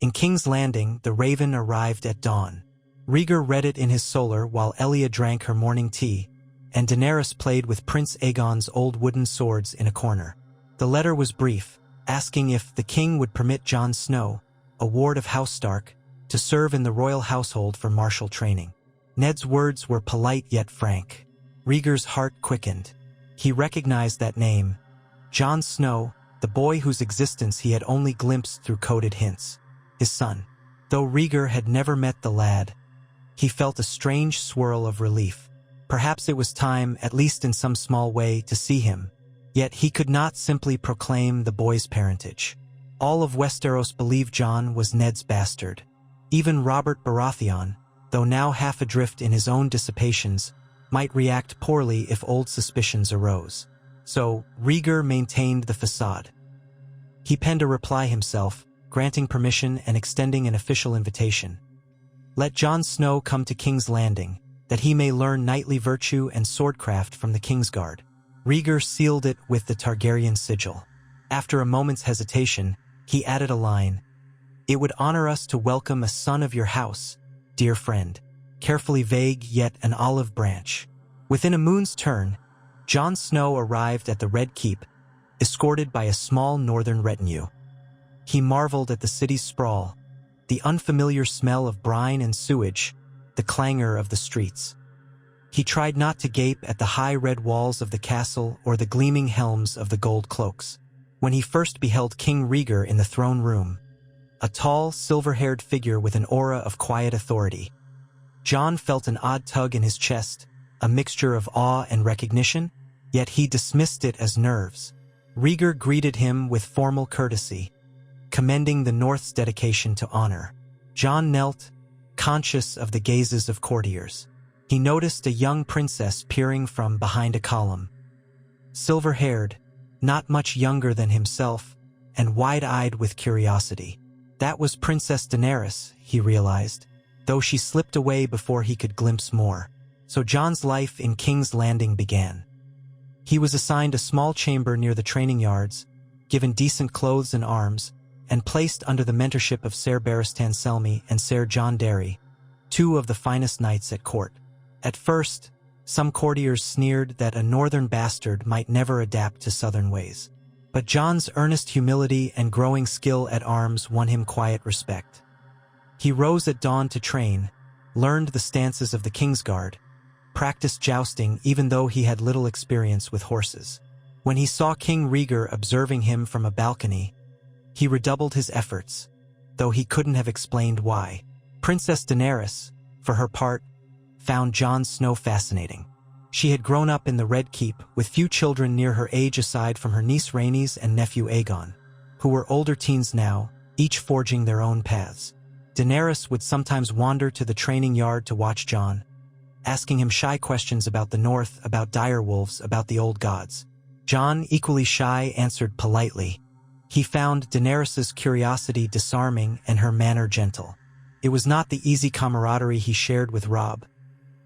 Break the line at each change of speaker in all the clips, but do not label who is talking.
In King's Landing, the raven arrived at dawn. Rhaegar read it in his solar while Elia drank her morning tea, and Daenerys played with Prince Aegon's old wooden swords in a corner. The letter was brief, asking if the king would permit Jon Snow, a ward of House Stark, to serve in the royal household for martial training. Ned's words were polite yet frank. Rhaegar's heart quickened. He recognized that name. Jon Snow, the boy whose existence he had only glimpsed through coded hints. His son. Though Rhaegar had never met the lad, he felt a strange swirl of relief. Perhaps it was time, at least in some small way, to see him. Yet he could not simply proclaim the boy's parentage. All of Westeros believed Jon was Ned's bastard. Even Robert Baratheon, though now half adrift in his own dissipations, might react poorly if old suspicions arose. So, Rhaegar maintained the facade. He penned a reply himself, granting permission and extending an official invitation. Let Jon Snow come to King's Landing, that he may learn knightly virtue and swordcraft from the Kingsguard. Rhaegar sealed it with the Targaryen sigil. After a moment's hesitation, he added a line. It would honor us to welcome a son of your house, dear friend. Carefully vague yet an olive branch. Within a moon's turn, Jon Snow arrived at the Red Keep, escorted by a small northern retinue. He marveled at the city's sprawl, the unfamiliar smell of brine and sewage, the clangor of the streets. He tried not to gape at the high red walls of the castle or the gleaming helms of the gold cloaks. When he first beheld King Rhaegar in the throne room, a tall, silver-haired figure with an aura of quiet authority, Jon felt an odd tug in his chest, a mixture of awe and recognition, yet he dismissed it as nerves. Rhaegar greeted him with formal courtesy, commending the North's dedication to honor. Jon knelt, conscious of the gazes of courtiers. He noticed a young princess peering from behind a column. Silver-haired, not much younger than himself, and wide-eyed with curiosity. That was Princess Daenerys, he realized, though she slipped away before he could glimpse more. So Jon's life in King's Landing began. He was assigned a small chamber near the training yards, given decent clothes and arms, and placed under the mentorship of Ser Barristan Selmy and Ser Jon Darry, two of the finest knights at court. At first, some courtiers sneered that a northern bastard might never adapt to southern ways. But Jon's earnest humility and growing skill at arms won him quiet respect. He rose at dawn to train, learned the stances of the Kingsguard, practiced jousting even though he had little experience with horses. When he saw King Rhaegar observing him from a balcony, he redoubled his efforts, though he couldn't have explained why. Princess Daenerys, for her part, found Jon Snow fascinating. She had grown up in the Red Keep, with few children near her age aside from her niece Rhaenys and nephew Aegon, who were older teens now, each forging their own paths. Daenerys would sometimes wander to the training yard to watch Jon, asking him shy questions about the North, about direwolves, about the old gods. Jon, equally shy, answered politely. He found Daenerys's curiosity disarming and her manner gentle. It was not the easy camaraderie he shared with Robb,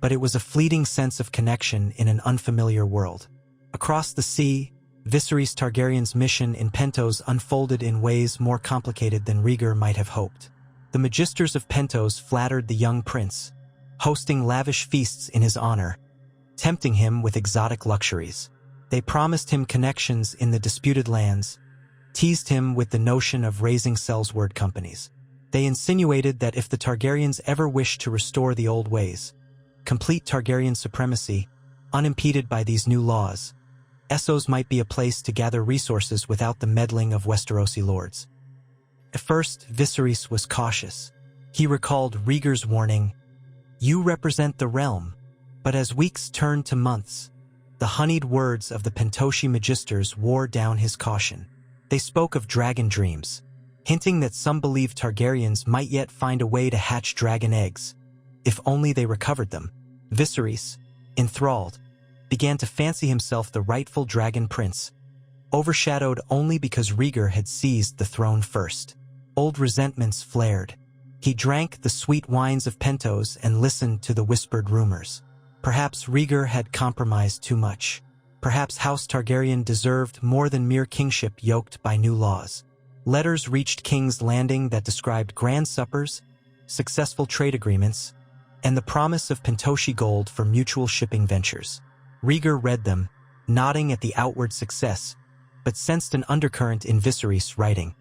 but it was a fleeting sense of connection in an unfamiliar world. Across the sea, Viserys Targaryen's mission in Pentos unfolded in ways more complicated than Rhaegar might have hoped. The Magisters of Pentos flattered the young prince, hosting lavish feasts in his honor, tempting him with exotic luxuries. They promised him connections in the disputed lands, teased him with the notion of raising sellsword companies. They insinuated that if the Targaryens ever wished to restore the old ways, complete Targaryen supremacy, unimpeded by these new laws, Essos might be a place to gather resources without the meddling of Westerosi lords. At first, Viserys was cautious. He recalled Rhaegar's warning, "You represent the realm." But as weeks turned to months, the honeyed words of the Pentoshi Magisters wore down his caution. They spoke of dragon dreams, hinting that some believed Targaryens might yet find a way to hatch dragon eggs, if only they recovered them. Viserys, enthralled, began to fancy himself the rightful dragon prince, overshadowed only because Rhaegar had seized the throne first. Old resentments flared. He drank the sweet wines of Pentos and listened to the whispered rumors. Perhaps Rhaegar had compromised too much. Perhaps House Targaryen deserved more than mere kingship yoked by new laws. Letters reached King's Landing that described grand suppers, successful trade agreements, and the promise of Pentoshi gold for mutual shipping ventures. Rhaegar read them, nodding at the outward success, but sensed an undercurrent in Viserys' writing.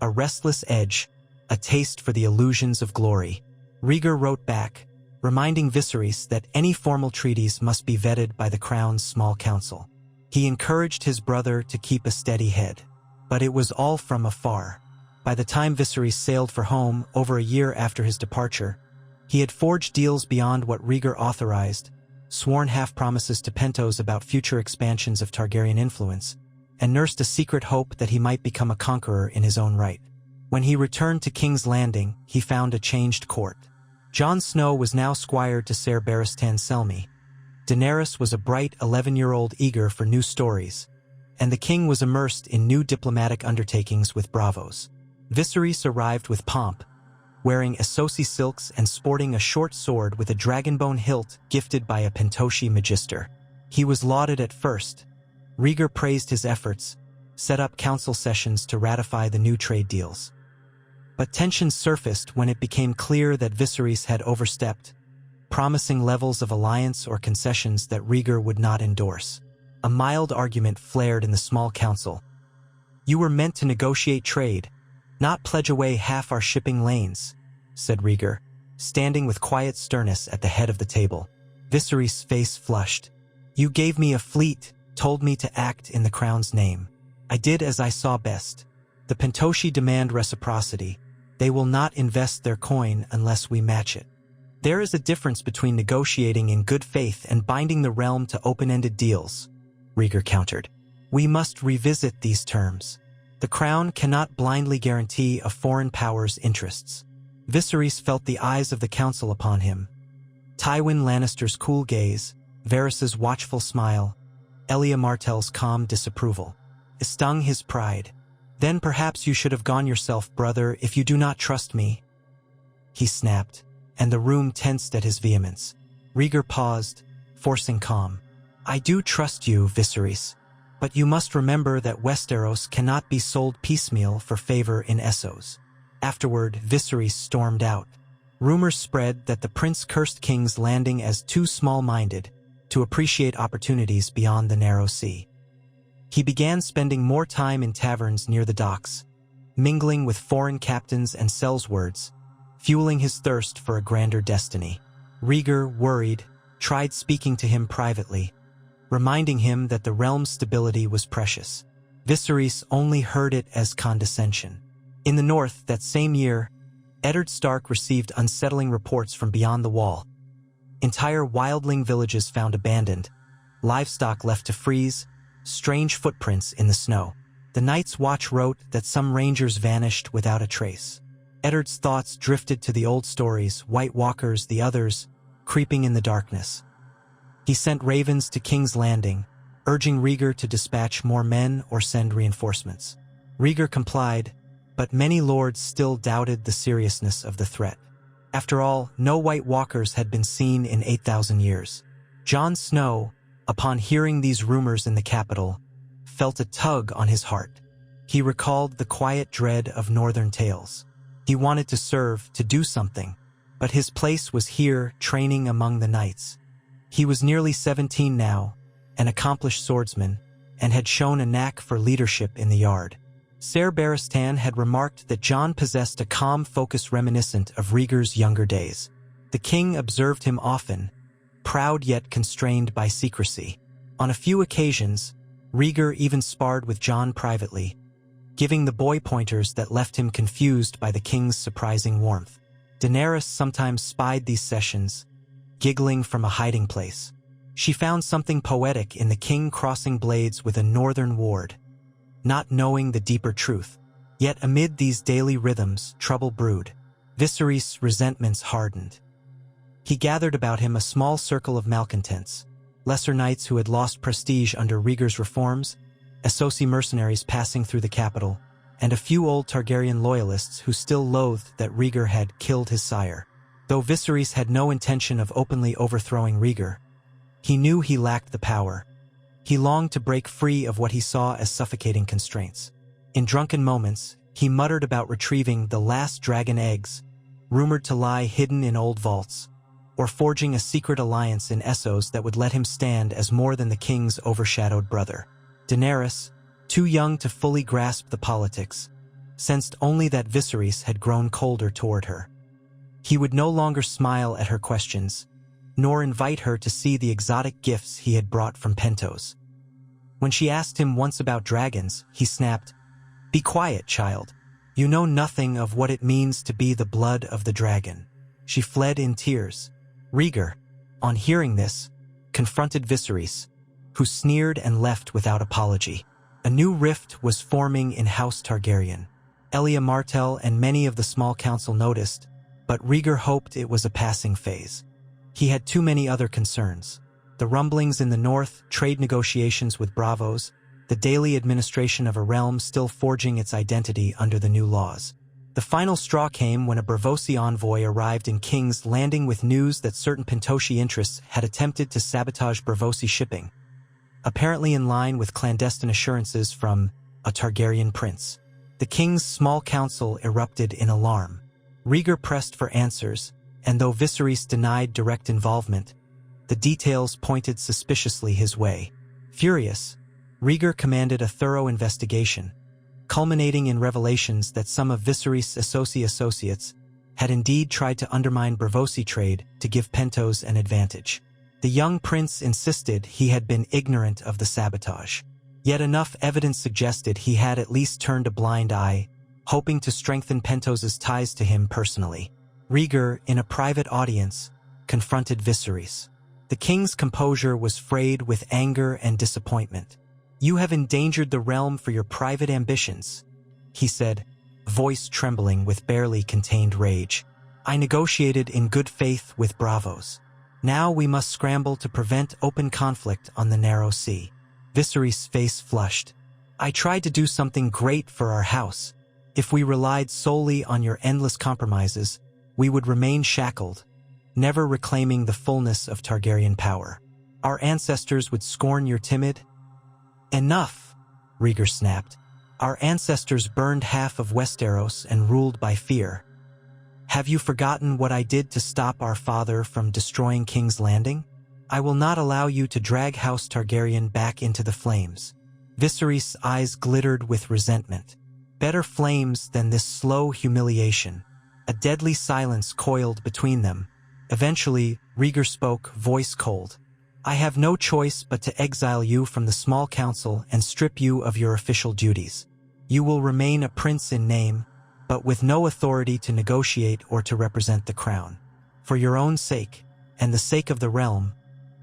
A restless edge, a taste for the illusions of glory. Rhaegar wrote back, reminding Viserys that any formal treaties must be vetted by the Crown's small council. He encouraged his brother to keep a steady head. But it was all from afar. By the time Viserys sailed for home, over a year after his departure, he had forged deals beyond what Rhaegar authorized, sworn half-promises to Pentos about future expansions of Targaryen influence, and nursed a secret hope that he might become a conqueror in his own right. When he returned to King's Landing, he found a changed court. Jon Snow was now squire to Ser Barristan Selmy. Daenerys was a bright 11-year-old eager for new stories, and the king was immersed in new diplomatic undertakings with bravos. Viserys arrived with pomp, wearing Essos silks and sporting a short sword with a dragonbone hilt gifted by a Pentoshi magister. He was lauded at first. Rhaegar praised his efforts, set up council sessions to ratify the new trade deals. But tensions surfaced when it became clear that Viserys had overstepped, promising levels of alliance or concessions that Rhaegar would not endorse. A mild argument flared in the small council. "You were meant to negotiate trade, not pledge away half our shipping lanes," said Rhaegar, standing with quiet sternness at the head of the table. Viserys' face flushed. "You gave me a fleet, told me to act in the Crown's name. I did as I saw best. The Pentoshi demand reciprocity. They will not invest their coin unless we match it. There is a difference between negotiating in good faith and binding the realm to open-ended deals," Rhaegar countered. "We must revisit these terms. The Crown cannot blindly guarantee a foreign power's interests." Viserys felt the eyes of the council upon him. Tywin Lannister's cool gaze, Varys's watchful smile, Elia Martell's calm disapproval. It stung his pride. "Then perhaps you should have gone yourself, brother, if you do not trust me," he snapped, and the room tensed at his vehemence. Rhaegar paused, forcing calm. "I do trust you, Viserys, but you must remember that Westeros cannot be sold piecemeal for favor in Essos." Afterward, Viserys stormed out. Rumors spread that the prince cursed King's Landing as too small-minded to appreciate opportunities beyond the narrow sea. He began spending more time in taverns near the docks, mingling with foreign captains and sellswords, fueling his thirst for a grander destiny. Rhaegar, worried, tried speaking to him privately, reminding him that the realm's stability was precious. Viserys only heard it as condescension. In the north, that same year, Eddard Stark received unsettling reports from beyond the wall. Entire wildling villages found abandoned, livestock left to freeze, strange footprints in the snow. The Night's Watch wrote that some rangers vanished without a trace. Eddard's thoughts drifted to the old stories, White Walkers, the others, creeping in the darkness. He sent ravens to King's Landing, urging Rhaegar to dispatch more men or send reinforcements. Rhaegar complied, but many lords still doubted the seriousness of the threat. After all, no White Walkers had been seen in 8,000 years. Jon Snow, upon hearing these rumors in the capital, felt a tug on his heart. He recalled the quiet dread of northern tales. He wanted to serve, to do something, but his place was here, training among the knights. He was nearly 17 now, an accomplished swordsman, and had shown a knack for leadership in the yard. Ser Barristan had remarked that Jon possessed a calm focus reminiscent of Rhaegar's younger days. The king observed him often, proud yet constrained by secrecy. On a few occasions, Rhaegar even sparred with Jon privately, giving the boy pointers that left him confused by the king's surprising warmth. Daenerys sometimes spied these sessions, giggling from a hiding place. She found something poetic in the king crossing blades with a northern ward, not knowing the deeper truth. Yet amid these daily rhythms, trouble brewed. Viserys' resentments hardened. He gathered about him a small circle of malcontents, lesser knights who had lost prestige under Rhaegar's reforms, Essos mercenaries passing through the capital, and a few old Targaryen loyalists who still loathed that Rhaegar had killed his sire. Though Viserys had no intention of openly overthrowing Rhaegar, he knew he lacked the power. He longed to break free of what he saw as suffocating constraints. In drunken moments, He muttered about retrieving the last dragon eggs, rumored to lie hidden in old vaults, or forging a secret alliance in Essos that would let him stand as more than the king's overshadowed brother. Daenerys, too young to fully grasp the politics, sensed only that Viserys had grown colder toward her. He would no longer smile at her questions, nor invite her to see the exotic gifts he had brought from Pentos. When she asked him once about dragons, he snapped, "Be quiet, child. You know nothing of what it means to be the blood of the dragon." She fled in tears. Rhaegar, on hearing this, confronted Viserys, who sneered and left without apology. A new rift was forming in House Targaryen. Elia Martell and many of the small council noticed, but Rhaegar hoped it was a passing phase. He had too many other concerns. The rumblings in the north, trade negotiations with Bravos, the daily administration of a realm still forging its identity under the new laws. The final straw came when a Bravosi envoy arrived in King's Landing with news that certain Pentoshi interests had attempted to sabotage Bravosi shipping, apparently in line with clandestine assurances from a Targaryen prince. The king's small council erupted in alarm. Rhaegar pressed for answers, and though Viserys denied direct involvement, the details pointed suspiciously his way. Furious, Rhaegar commanded a thorough investigation, culminating in revelations that some of Viserys' associates had indeed tried to undermine Bravosi trade to give Pentos an advantage. The young prince insisted he had been ignorant of the sabotage. Yet enough evidence suggested he had at least turned a blind eye, hoping to strengthen Pentos' ties to him personally. Rhaegar, in a private audience, confronted Viserys. The king's composure was frayed with anger and disappointment. "You have endangered the realm for your private ambitions," he said, voice trembling with barely contained rage. "I negotiated in good faith with Bravos. Now we must scramble to prevent open conflict on the narrow sea." Viserys' face flushed. "I tried to do something great for our house. If we relied solely on your endless compromises, we would remain shackled, never reclaiming the fullness of Targaryen power. Our ancestors would scorn your timid—" "Enough," Rhaegar snapped. "Our ancestors burned half of Westeros and ruled by fear. Have you forgotten what I did to stop our father from destroying King's Landing? I will not allow you to drag House Targaryen back into the flames." Viserys' eyes glittered with resentment. Better flames than this slow humiliation. A deadly silence coiled between them. Eventually, Rhaegar spoke, voice cold. "I have no choice but to exile you from the small council and strip you of your official duties. You will remain a prince in name, but with no authority to negotiate or to represent the crown. For your own sake, and the sake of the realm,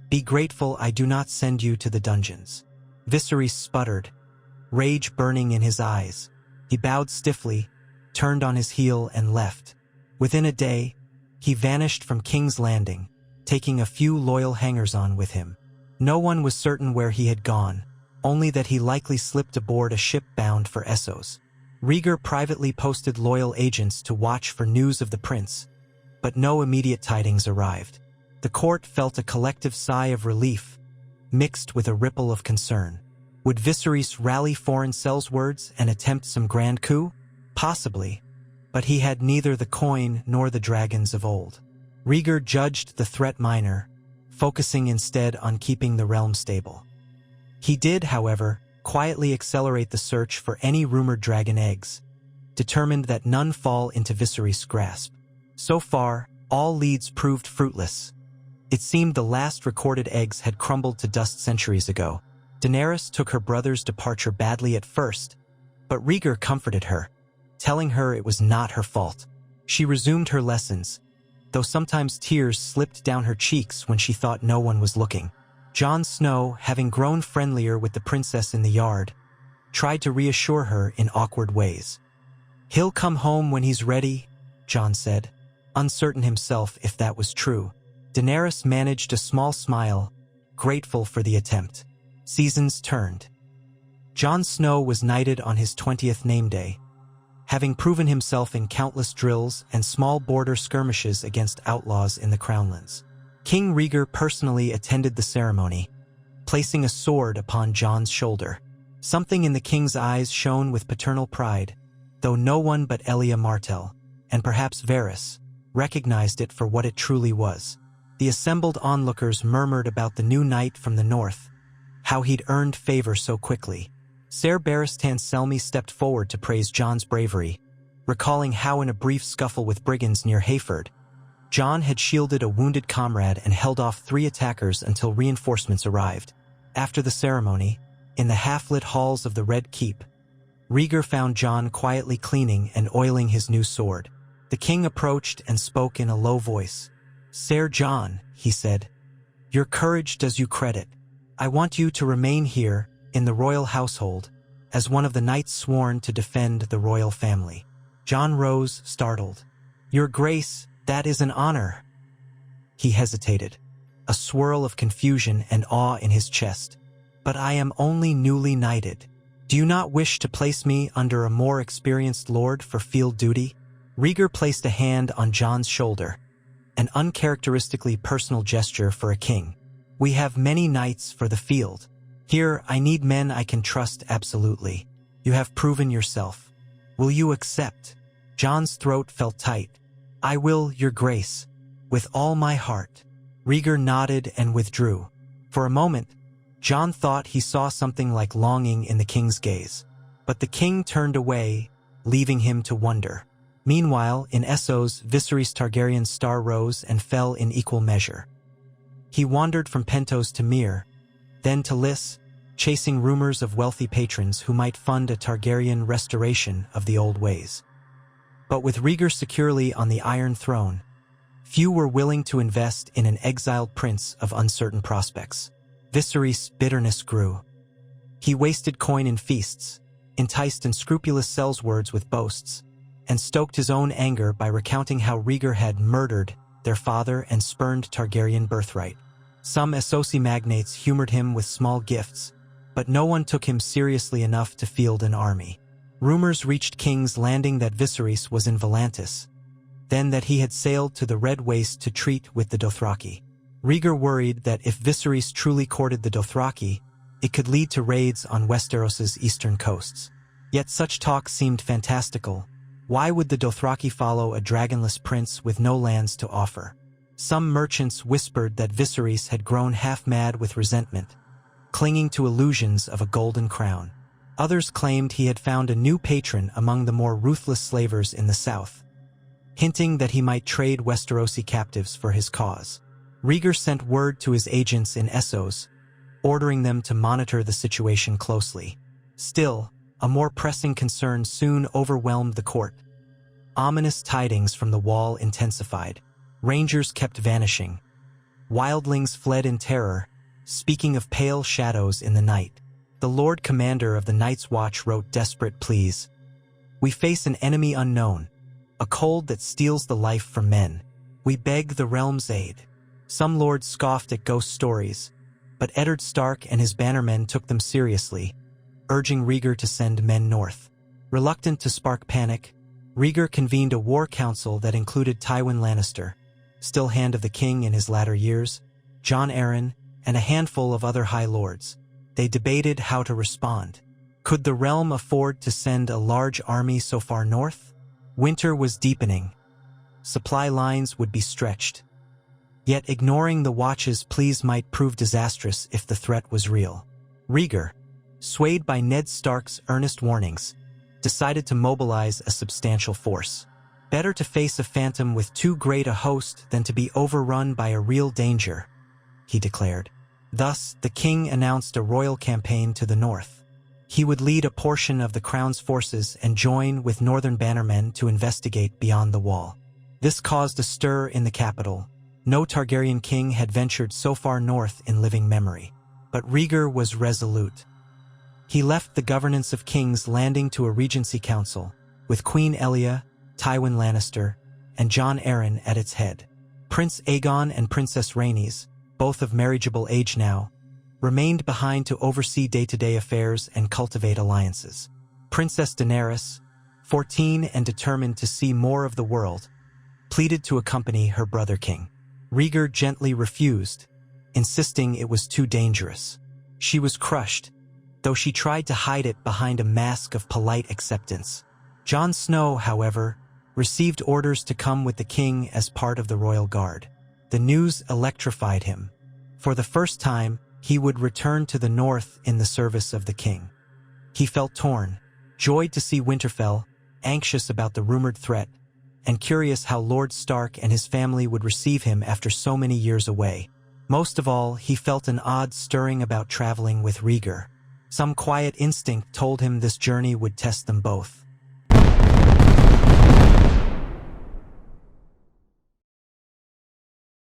be grateful I do not send you to the dungeons." Viserys sputtered, rage burning in his eyes. He bowed stiffly, turned on his heel and left. Within a day, he vanished from King's Landing, taking a few loyal hangers-on with him. No one was certain where he had gone, only that he likely slipped aboard a ship bound for Essos. Rhaegar privately posted loyal agents to watch for news of the prince, but no immediate tidings arrived. The court felt a collective sigh of relief, mixed with a ripple of concern. Would Viserys rally foreign sellswords and attempt some grand coup? Possibly, but he had neither the coin nor the dragons of old. Rhaegar judged the threat minor, focusing instead on keeping the realm stable. He did, however, quietly accelerate the search for any rumored dragon eggs, determined that none fall into Viserys' grasp. So far, all leads proved fruitless. It seemed the last recorded eggs had crumbled to dust centuries ago. Daenerys took her brother's departure badly at first, but Rhaegar comforted her, telling her it was not her fault. She resumed her lessons, though sometimes tears slipped down her cheeks when she thought no one was looking. Jon Snow, having grown friendlier with the princess in the yard, tried to reassure her in awkward ways. "He'll come home when he's ready," Jon said, uncertain himself if that was true. Daenerys managed a small smile, grateful for the attempt. Seasons turned. Jon Snow was knighted on his 20th name day, having proven himself in countless drills and small border skirmishes against outlaws in the Crownlands. King Rhaegar personally attended the ceremony, placing a sword upon Jon's shoulder. Something in the king's eyes shone with paternal pride, though no one but Elia Martell, and perhaps Varys, recognized it for what it truly was. The assembled onlookers murmured about the new knight from the north, how he'd earned favor so quickly. Ser Barristan Selmy stepped forward to praise Jon's bravery, recalling how in a brief scuffle with brigands near Hayford, Jon had shielded a wounded comrade and held off 3 attackers until reinforcements arrived. After the ceremony, in the half-lit halls of the Red Keep, Rhaegar found Jon quietly cleaning and oiling his new sword. The king approached and spoke in a low voice. "Ser Jon," he said, "your courage does you credit. I want you to remain here, in the royal household, as one of the knights sworn to defend the royal family." Jon rose, startled. "Your Grace, that is an honor." He hesitated, a swirl of confusion and awe in his chest. "But I am only newly knighted. Do you not wish to place me under a more experienced lord for field duty?" Rhaegar placed a hand on Jon's shoulder, an uncharacteristically personal gesture for a king. "We have many knights for the field. Here, I need men I can trust absolutely. You have proven yourself. Will you accept?" Jon's throat felt tight. "I will, your grace, with all my heart." Rhaegar nodded and withdrew. For a moment, Jon thought he saw something like longing in the king's gaze. But the king turned away, leaving him to wonder. Meanwhile, in Essos, Viserys Targaryen's star rose and fell in equal measure. He wandered from Pentos to Myr, then to Lys, chasing rumors of wealthy patrons who might fund a Targaryen restoration of the old ways. But with Rhaegar securely on the Iron Throne, few were willing to invest in an exiled prince of uncertain prospects. Viserys' bitterness grew. He wasted coin in feasts, enticed unscrupulous sellswords with boasts, and stoked his own anger by recounting how Rhaegar had murdered their father and spurned Targaryen birthright. Some Essosi magnates humored him with small gifts, but no one took him seriously enough to field an army. Rumors reached King's Landing that Viserys was in Volantis, then that he had sailed to the Red Waste to treat with the Dothraki. Rhaegar worried that if Viserys truly courted the Dothraki, it could lead to raids on Westeros's eastern coasts. Yet such talk seemed fantastical. Why would the Dothraki follow a dragonless prince with no lands to offer? Some merchants whispered that Viserys had grown half-mad with resentment, clinging to illusions of a golden crown. Others claimed he had found a new patron among the more ruthless slavers in the south, hinting that he might trade Westerosi captives for his cause. Rhaegar sent word to his agents in Essos, ordering them to monitor the situation closely. Still, a more pressing concern soon overwhelmed the court. Ominous tidings from the wall intensified. Rangers kept vanishing. Wildlings fled in terror, speaking of pale shadows in the night. The Lord Commander of the Night's Watch wrote desperate pleas. "We face an enemy unknown, a cold that steals the life from men. We beg the realm's aid." Some lords scoffed at ghost stories, but Eddard Stark and his bannermen took them seriously, urging Rhaegar to send men north. Reluctant to spark panic, Rhaegar convened a war council that included Tywin Lannister, still Hand of the King in his latter years, Jon Arryn, and a handful of other high lords. They debated how to respond. Could the realm afford to send a large army so far north? Winter was deepening. Supply lines would be stretched. Yet ignoring the Watch's pleas might prove disastrous if the threat was real. Rhaegar, swayed by Ned Stark's earnest warnings, decided to mobilize a substantial force. Better to face a phantom with too great a host than to be overrun by a real danger, he declared. Thus, the king announced a royal campaign to the north. He would lead a portion of the crown's forces and join with northern bannermen to investigate beyond the wall. This caused a stir in the capital. No Targaryen king had ventured so far north in living memory. But Rhaegar was resolute. He left the governance of King's Landing to a regency council, with Queen Elia, Tywin Lannister, and Jon Arryn at its head. Prince Aegon and Princess Rhaenys, both of marriageable age now, remained behind to oversee day-to-day affairs and cultivate alliances. Princess Daenerys, 14 and determined to see more of the world, pleaded to accompany her brother king. Rhaegar gently refused, insisting it was too dangerous. She was crushed, though she tried to hide it behind a mask of polite acceptance. Jon Snow, however, received orders to come with the king as part of the royal guard. The news electrified him. For the first time, he would return to the north in the service of the king. He felt torn, joyed to see Winterfell, anxious about the rumored threat, and curious how Lord Stark and his family would receive him after so many years away. Most of all, he felt an odd stirring about traveling with Rhaegar. Some quiet instinct told him this journey would test them both.